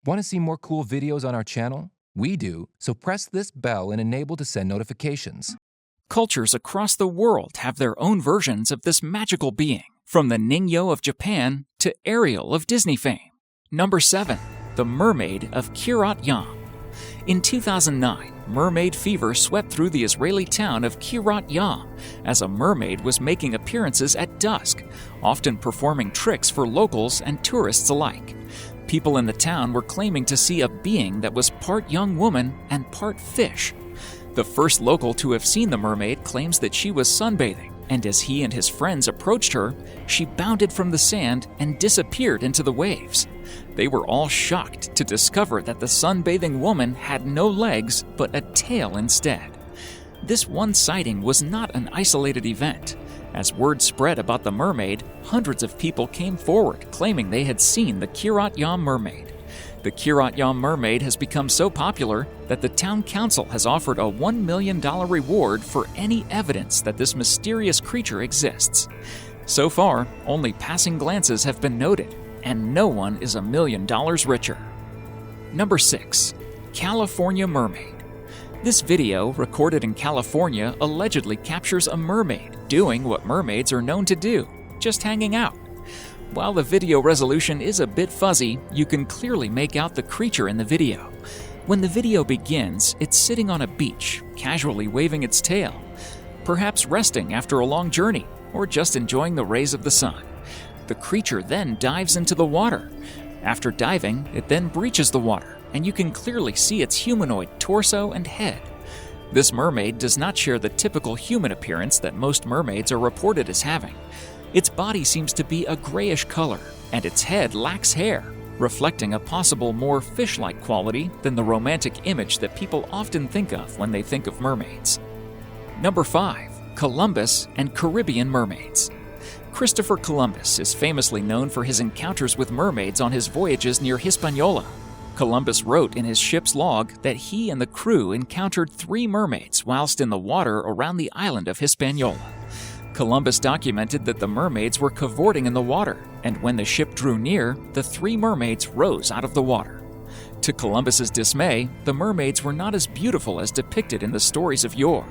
Want to see more cool videos on our channel? We do, so press this bell and enable to send notifications. Cultures across the world have their own versions of this magical being, from the ningyo of Japan to Ariel of Disney fame. Number 7. The Mermaid of KIRYAT. In 2009, mermaid fever swept through the Israeli town of KIRYAT as a mermaid was making appearances at dusk, often performing tricks for locals and tourists alike. People in the town were claiming to see a being that was part young woman and part fish. The first local to have seen the mermaid claims that she was sunbathing, and as he and his friends approached her, she bounded from the sand and disappeared into the waves. They were all shocked to discover that the sunbathing woman had no legs but a tail instead. This one sighting was not an isolated event. As word spread about the mermaid, hundreds of people came forward claiming they had seen the KIRYAT mermaid. The KIRYAT mermaid has become so popular that the town council has offered a $1 million reward for any evidence that this mysterious creature exists. So far, only passing glances have been noted, and no one is $1 million richer. Number 6. California Mermaid. This video, recorded in California, allegedly captures a mermaid doing what mermaids are known to do, just hanging out. While the video resolution is a bit fuzzy, you can clearly make out the creature in the video. When the video begins, it's sitting on a beach, casually waving its tail, perhaps resting after a long journey, or just enjoying the rays of the sun. The creature then dives into the water. After diving, it then breaches the water, and you can clearly see its humanoid torso and head. This mermaid does not share the typical human appearance that most mermaids are reported as having. Its body seems to be a grayish color, and its head lacks hair, reflecting a possible more fish-like quality than the romantic image that people often think of when they think of mermaids. Number 5. Columbus and Caribbean mermaids. Christopher Columbus is famously known for his encounters with mermaids on his voyages near Hispaniola. Columbus wrote in his ship's log that he and the crew encountered 3 mermaids whilst in the water around the island of Hispaniola. Columbus documented that the mermaids were cavorting in the water, and when the ship drew near, the 3 mermaids rose out of the water. To Columbus's dismay, the mermaids were not as beautiful as depicted in the stories of yore.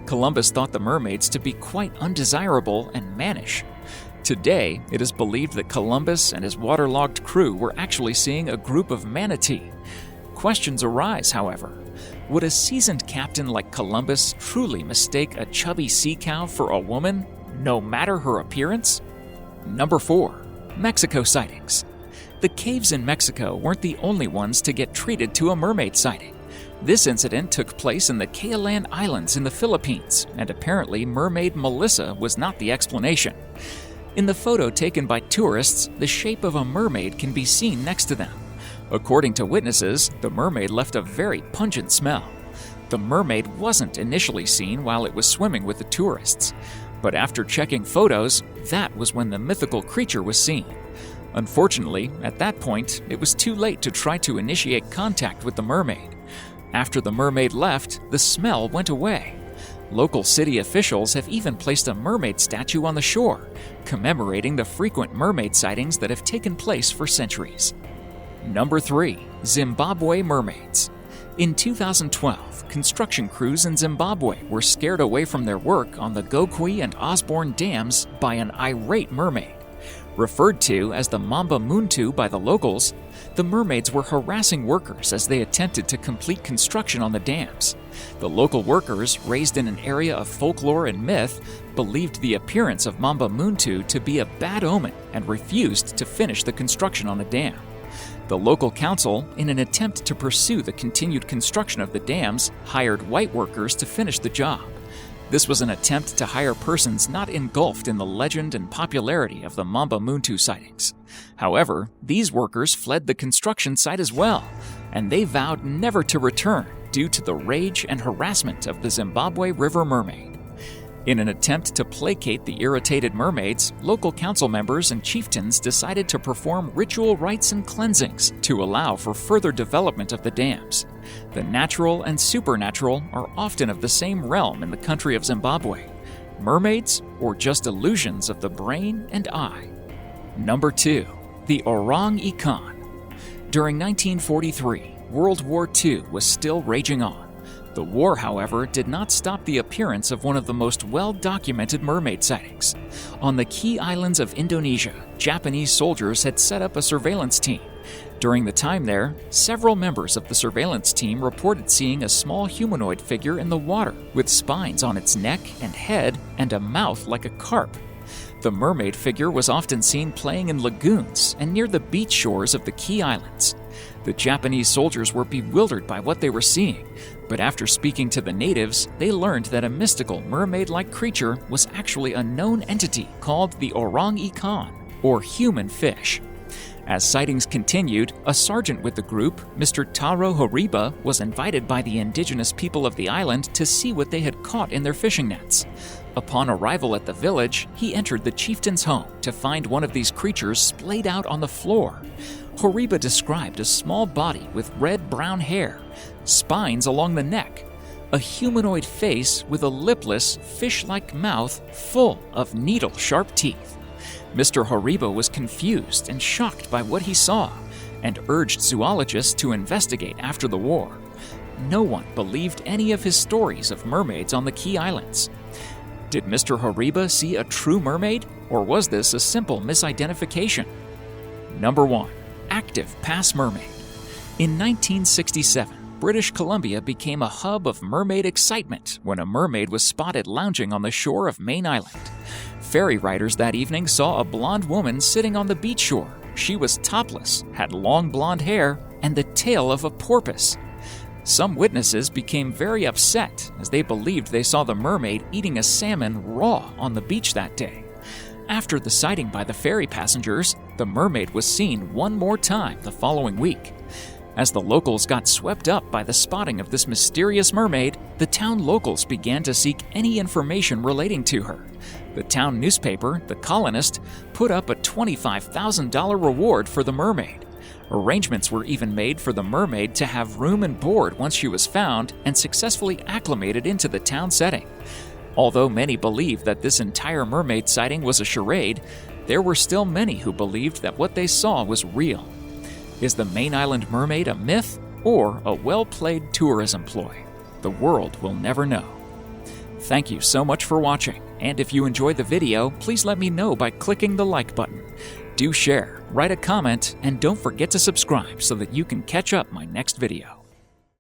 Columbus thought the mermaids to be quite undesirable and mannish. Today, it is believed that Columbus and his waterlogged crew were actually seeing a group of manatee. Questions arise, however. Would a seasoned captain like Columbus truly mistake a chubby sea cow for a woman, no matter her appearance? Number 4. Mexico sightings. The caves in Mexico weren't the only ones to get treated to a mermaid sighting. This incident took place in the KIKAN Islands in the Philippines, and apparently Mermaid Melissa was not the explanation. In the photo taken by tourists, the shape of a mermaid can be seen next to them. According to witnesses, the mermaid left a very pungent smell. The mermaid wasn't initially seen while it was swimming with the tourists, but after checking photos, that was when the mythical creature was seen. Unfortunately, at that point, it was too late to try to initiate contact with the mermaid. After the mermaid left, the smell went away. Local city officials have even placed a mermaid statue on the shore, commemorating the frequent mermaid sightings that have taken place for centuries. Number 3. Zimbabwe mermaids. In 2012, construction crews in Zimbabwe were scared away from their work on the Gokwe and Osborne dams by an irate mermaid. Referred to as the Mamba Muntu by the locals, the mermaids were harassing workers as they attempted to complete construction on the dams. The local workers, raised in an area of folklore and myth, believed the appearance of Mamba Muntu to be a bad omen and refused to finish the construction on the dam. The local council, in an attempt to pursue the continued construction of the dams, hired white workers to finish the job. This was an attempt to hire persons not engulfed in the legend and popularity of the Mamba Muntu sightings. However, these workers fled the construction site as well, and they vowed never to return due to the rage and harassment of the Zimbabwe River mermaid. In an attempt to placate the irritated mermaids, local council members and chieftains decided to perform ritual rites and cleansings to allow for further development of the dams. The natural and supernatural are often of the same realm in the country of Zimbabwe. Mermaids, or just illusions of the brain and eye? Number 2. The Orang IKAN. During 1943, World War II was still raging on. The war, however, did not stop the appearance of one of the most well-documented mermaid sightings. On the key islands of Indonesia, Japanese soldiers had set up a surveillance team. During the time there, several members of the surveillance team reported seeing a small humanoid figure in the water with spines on its neck and head and a mouth like a carp. The mermaid figure was often seen playing in lagoons and near the beach shores of the key islands. The Japanese soldiers were bewildered by what they were seeing, but after speaking to the natives, they learned that a mystical mermaid-like creature was actually a known entity called the orang IKAN, or human fish. As sightings continued, a sergeant with the group, Mr. Taro Horiba, was invited by the indigenous people of the island to see what they had caught in their fishing nets. Upon arrival at the village, he entered the chieftain's home to find one of these creatures splayed out on the floor. Horiba described a small body with red-brown hair, spines along the neck, a humanoid face with a lipless, fish-like mouth full of needle-sharp teeth. Mr. Horiba was confused and shocked by what he saw and urged zoologists to investigate after the war. No one believed any of his stories of mermaids on the key islands. Did Mr. Horiba see a true mermaid, or was this a simple misidentification? Number 1. Active past mermaid. In 1967, British Columbia became a hub of mermaid excitement when a mermaid was spotted lounging on the shore of Main Island. Ferry riders that evening saw a blonde woman sitting on the beach shore. She was topless, had long blonde hair, and the tail of a porpoise. Some witnesses became very upset as they believed they saw the mermaid eating a salmon raw on the beach that day. After the sighting by the ferry passengers, the mermaid was seen one more time the following week. As the locals got swept up by the spotting of this mysterious mermaid, the town locals began to seek any information relating to her. The town newspaper, The Colonist, put up a $25,000 reward for the mermaid. Arrangements were even made for the mermaid to have room and board once she was found and successfully acclimated into the town setting. Although many believed that this entire mermaid sighting was a charade, there were still many who believed that what they saw was real. Is the Main Island mermaid a myth or a well-played tourism ploy? The world will never know. Thank you so much for watching, and if you enjoyed the video, please let me know by clicking the like button. Do share, write a comment, and don't forget to subscribe so that you can catch up my next video.